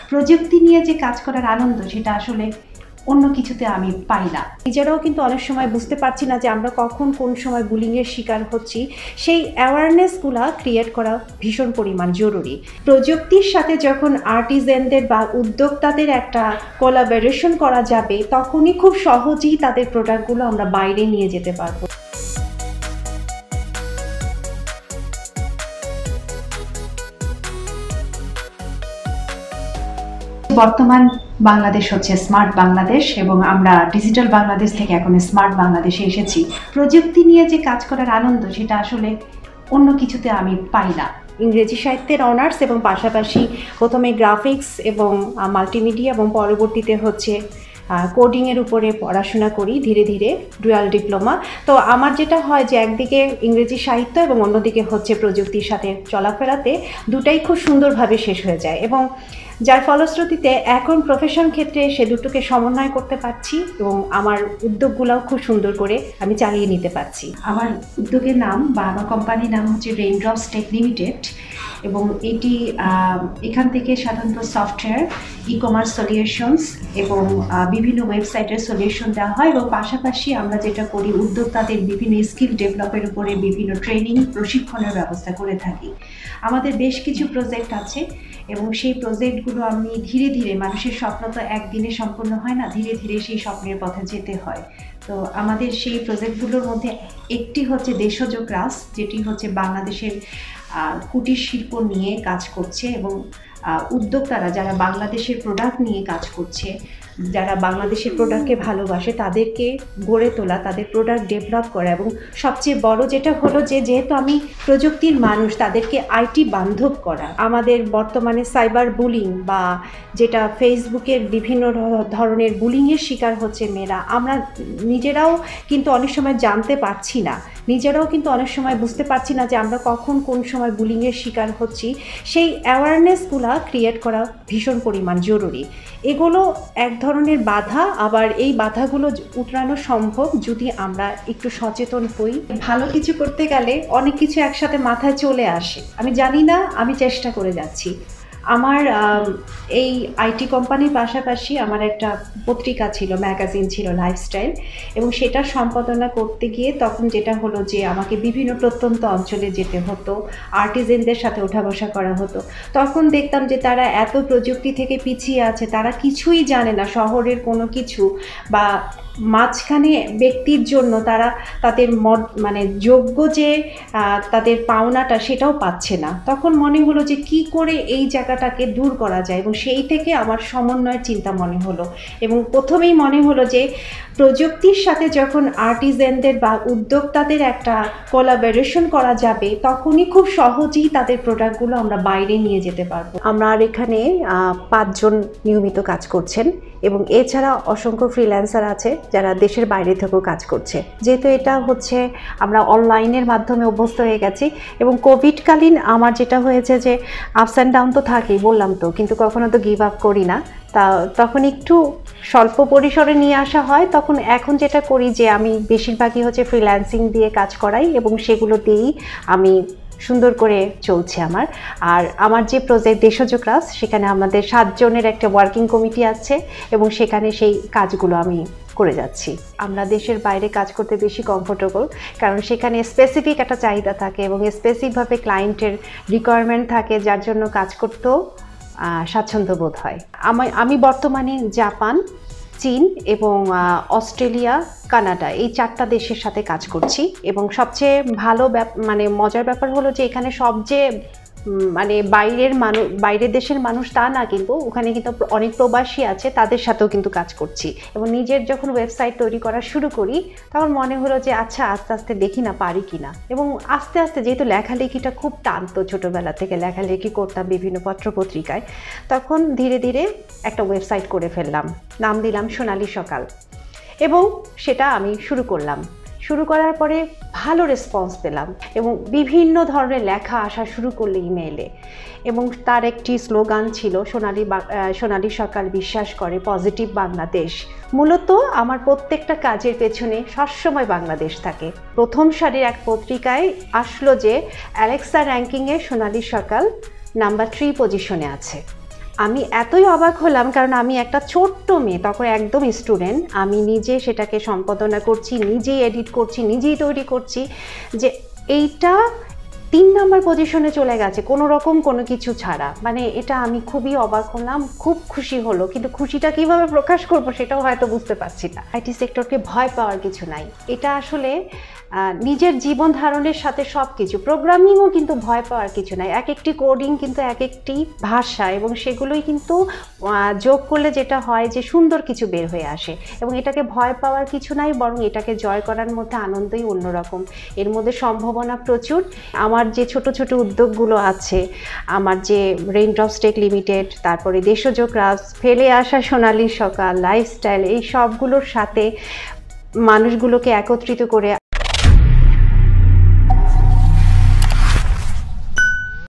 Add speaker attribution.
Speaker 1: প্রযুক্তি নিয়ে যে কাজ করার আনন্দ সেটা আসলে অন্য কিছুতে আমি পাই না।
Speaker 2: নিজেরাও কিন্তু অনেক সময় বুঝতে পারছি না যে আমরা কখন কোন সময় বুলিংয়ের শিকার হচ্ছি। সেই অ্যাওয়ারনেসগুলো ক্রিয়েট করা ভীষণ পরিমাণ জরুরি। প্রযুক্তির সাথে যখন আর্টিজানদের বা উদ্যোক্তাদের একটা কোলাবোরেশন করা যাবে, তখনই খুব সহজেই তাদের প্রোডাক্টগুলো আমরা বাইরে নিয়ে যেতে পারবো।
Speaker 1: বর্তমান বাংলাদেশ হচ্ছে স্মার্ট বাংলাদেশ এবং আমরা ডিজিটাল বাংলাদেশ থেকে এখন স্মার্ট বাংলাদেশে এসেছি। প্রযুক্তি নিয়ে যে কাজ করার আনন্দ সেটা আসলে অন্য কিছুতে আমি পাই না।
Speaker 2: ইংরেজি সাহিত্যের অনার্স এবং পাশাপাশি প্রথমে গ্রাফিক্স এবং মাল্টিমিডিয়া এবং পরবর্তীতে হচ্ছে কোডিংয়ের উপরে পড়াশোনা করি ধীরে ধীরে, ডুয়াল ডিপ্লোমা। তো আমার যেটা হয় যে একদিকে ইংরেজি সাহিত্য এবং অন্যদিকে হচ্ছে প্রযুক্তির সাথে চলাফেরাতে দুটাই খুব সুন্দরভাবে শেষ হয়ে যায়, এবং যার ফলশ্রুতিতে এখন প্রফেশন ক্ষেত্রে সে দুটোকে সমন্বয় করতে পারছি এবং আমার উদ্যোগগুলোও খুব সুন্দর করে আমি চালিয়ে নিতে পারছি।
Speaker 1: আমার উদ্যোগের নাম বা আমার কোম্পানির নাম হচ্ছে রেইনড্রপস টেক লিমিটেড, এবং এটি এখান থেকে সাধারণত সফটওয়্যার, ই কমার্স সলিউশনস এবং বিভিন্ন ওয়েবসাইটের সলিউশন দেওয়া হয়, এবং পাশাপাশি আমরা যেটা করি উদ্যোক্তাদের বিভিন্ন স্কিল ডেভেলপের উপরে বিভিন্ন ট্রেনিং প্রশিক্ষণের ব্যবস্থা করে থাকি। আমাদের বেশ কিছু প্রজেক্ট আছে এবং সেই প্রজেক্টগুলো আমি ধীরে ধীরে, মানুষের স্বপ্ন তো একদিনে সম্পূর্ণ হয় না, ধীরে ধীরে সেই স্বপ্নের পথে যেতে হয়। তো আমাদের সেই প্রজেক্টগুলোর মধ্যে একটি হচ্ছে দেশজ ক্রাস, যেটি হচ্ছে বাংলাদেশের কুটির শিল্প নিয়ে কাজ করছে এবং উদ্যোক্তারা যারা বাংলাদেশের প্রোডাক্ট নিয়ে কাজ করছে, যারা বাংলাদেশের প্রোডাক্টকে ভালোবাসে তাদেরকে গড়ে তোলা, তাদের প্রোডাক্ট ডেভেলপ করা, এবং সবচেয়ে বড় যেটা হলো যে যেহেতু আমি প্রযুক্তির মানুষ, তাদেরকে আইটি বান্ধব করা। আমাদের বর্তমানে সাইবার বুলিং বা যেটা ফেসবুকের বিভিন্ন ধরনের বুলিংয়ের শিকার হচ্ছে মেয়েরা, আমরা নিজেরাও কিন্তু অনেক সময় জানতে পারছি না, নিজেরাও কিন্তু অনেক সময় বুঝতে পারছি না যে আমরা কখন কোন সময় বুলিংয়ের শিকার হচ্ছি। সেই অ্যাওয়ারনেসগুলো ক্রিয়েট করা ভীষণ পরিমাণ জরুরি। এগুলো এক ধরনের বাধা, আবার এই বাধাগুলো উতরানো সম্ভব যদি আমরা একটু সচেতন হই। ভালো কিছু করতে গেলে অনেক কিছু একসাথে মাথায় চলে আসে, আমি জানি না, আমি চেষ্টা করে যাচ্ছি। আমার এই আইটি কোম্পানির পাশাপাশি আমার একটা পত্রিকা ছিল, ম্যাগাজিন ছিল লাইফস্টাইল, এবং সেটা সম্পাদনা করতে গিয়ে তখন যেটা হলো যে আমাকে বিভিন্ন প্রত্যন্ত অঞ্চলে যেতে হতো, আর্টিজেনদের সাথে ওঠা বসা করা হতো। তখন দেখতাম যে তারা এত প্রযুক্তি থেকে পিছিয়ে আছে, তারা কিছুই জানে না শহরের কোনো কিছু, বা মাঝখানে ব্যক্তির জন্য তারা তাদের মানে যোগ্য যে তাদের পাওনাটা সেটাও পাচ্ছে না। তখন মনে হলো যে কি করে এই জায়গাটাকে দূর করা যায়, এবং সেই থেকে আমার সমন্বয়ের চিন্তা মনে হলো, এবং প্রথমেই মনে হলো যে প্রযুক্তির সাথে যখন আর্টিজানদের বা উদ্যোক্তাদের একটা কোলাবোরেশন করা যাবে, তখনই খুব সহজেই তাদের প্রোডাক্টগুলো আমরা বাইরে নিয়ে যেতে পারবো। আমরা এখানে 5 জন নিয়মিত কাজ করছেন, এবং এছাড়া অসংখ্য ফ্রিল্যান্সার আছে যারা দেশের বাইরে থেকেও কাজ করছে। যেহেতু এটা হচ্ছে আমরা অনলাইনের মাধ্যমে অভ্যস্ত হয়ে গেছি, এবং কোভিডকালীন আমার যেটা হয়েছে যে আপস অ্যান্ড ডাউন তো থাকেই, বললাম তো, কিন্তু কখনো তো গিভ আপ করি না। তখন একটু স্বল্প পরিসরে নিয়ে আসা হয়। তখন এখন যেটা করি যে আমি বেশিরভাগই হচ্ছে ফ্রিল্যান্সিং দিয়ে কাজ করাই, এবং সেগুলো দিয়েই আমি সুন্দর করে চলছে আমার। আর আমার যে প্রজেক্ট দেশজ ক্লাস, সেখানে আমাদের 7 জনের একটা ওয়ার্কিং কমিটি আছে, এবং সেখানে সেই কাজগুলো আমি করে যাচ্ছি। আমরা দেশের বাইরে কাজ করতে বেশি কমফোর্টেবল, কারণ সেখানে স্পেসিফিক একটা চাহিদা থাকে এবং স্পেসিফিকভাবে ক্লায়েন্টের রিকোয়ারমেন্ট থাকে, যার জন্য কাজ করতেও স্বাচ্ছন্দ্য বোধ হয়। আমি বর্তমানে জাপান, চীন এবং অস্ট্রেলিয়া, কানাডা, এই 4টা দেশের সাথে কাজ করছি। এবং সবচেয়ে ভালো মানে মজার ব্যাপার হলো যে এখানে সব যে মানে বাইরের দেশের মানুষ তা না, কিন্তু ওখানে কিন্তু অনেক প্রবাসী আছে, তাদের সাথেও কিন্তু কাজ করছি। এবং নিজের যখন ওয়েবসাইট তৈরি করা শুরু করি, তখন মনে হলো যে আচ্ছা আস্তে আস্তে দেখি না পারি কিনা। এবং আস্তে আস্তে যেহেতু লেখালেখিটা খুব টানতো, ছোটোবেলা থেকে লেখালেখি করতাম বিভিন্ন পত্রপত্রিকায়, তখন ধীরে ধীরে একটা ওয়েবসাইট করে ফেললাম, নাম দিলাম সোনালী সকাল, এবং সেটা আমি শুরু করলাম। শুরু করার পরে ভালো রেসপন্স পেলাম, এবং বিভিন্ন ধরনের লেখা আসা শুরু করলো ইমেইলে, এবং তার একটি স্লোগান ছিল সোনালী সকাল বিশ্বাস করে পজিটিভ বাংলাদেশ। মূলত আমার প্রত্যেকটা কাজের পেছনে সবসময় বাংলাদেশ থাকে। প্রথম সারির এক পত্রিকায় আসলো যে অ্যালেক্সা র্যাঙ্কিংয়ে সোনালী সকাল নাম্বার 3 পজিশনে আছে।
Speaker 2: আমি এতই অবাক হলাম কারণ আমি একটা ছোট্ট মেয়ে, তখন একদম স্টুডেন্ট, আমি নিজে সেটাকে সম্পাদনা করছি, নিজেই এডিট করছি, নিজেই তৈরি করছি, যে এইটা 3 নাম্বার পজিশনে চলে গেছে কোনো রকম কোনো কিছু ছাড়া। মানে এটা আমি খুবই অবাক হলাম, খুব খুশি হলো, কিন্তু খুশিটা কিভাবে প্রকাশ করব সেটাও হয়তো বুঝতে পারছি না। আইটি সেক্টরকে ভয় পাওয়ার কিছু নাই, এটা আসলে নিজের জীবন ধারণের সাথে সব কিছু, প্রোগ্রামিংও কিন্তু ভয় পাওয়ার কিছু নাই। এক একটি কোডিং কিন্তু এক একটি ভাষা, এবং সেগুলোই কিন্তু যোগ করলে যেটা হয় যে সুন্দর কিছু বের হয়ে আসে, এবং এটাকে ভয় পাওয়ার কিছু নাই, বরং এটাকে জয় করার মধ্যে আনন্দই অন্যরকম। এর মধ্যে সম্ভাবনা প্রচুর। আমার যে ছোট ছোট উদ্যোগগুলো আছে, আমার যে রেইনড্রপস টেক লিমিটেড, তারপরে দেশজ ক্রাফটস, ফেলে আসা সোনালী সকাল, লাইফস্টাইল, এই সবগুলোর সাথে মানুষগুলোকে একত্রিত করে